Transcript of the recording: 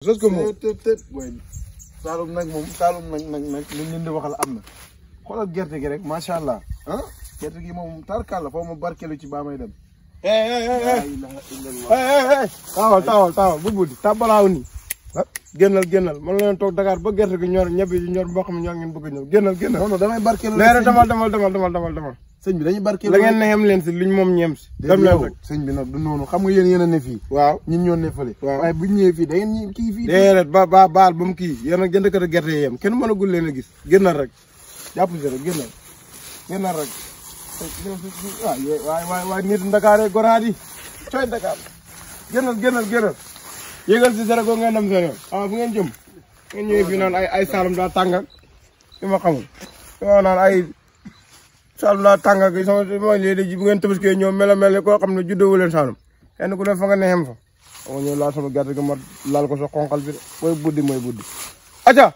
sos ko moom booy Saalum nag moom Saalum nag li leen di waxal am na xoolal gerte gi rek macha allah ah gerte gi moom tarkal la foo ma barkeelu ci baa may dem. taawal bu buddi tabalaaw nii génnal man leen toog Dakar ba gerte gi ñor ñebe ji ñor boo xam ne ñoo ngeen bëgg a ñëw génnal non damay barkeelu leer demal sëñ bi dañuy barkeelu la ngeen ne xem leen si liñ moom ñeem si dem leen rek sëñ bi nag du noonu xam nga yéen a ne fii waaw ñun ñoo ne fële waaye buñ ñëwee fii da ngeen ñi kii fii déedéet baal ba mu kii yéen ak jëndkat gerte yi yem kenn mën a gul leen a gis génnal rek jàpp si rek génnal rek waay nit Ndakaar gonaat yi cooy Dakar génnal yéegal si dara ko ngeen dem seen yoon fu ngeen jëm ngeen ñëwee fii naan ay Saalum daa tàngal li ma xamul yoo naan ay Saalum daa tàngal gi sama mooy léegi bu ngeen tabaskee ñoom mel ne koo xam ne juddoo leen Saalum kenn ku ne fa nga neexem fa ma ñëw laal sama gerte gi ma laal ko sa xonqal bi de mooy buddi acca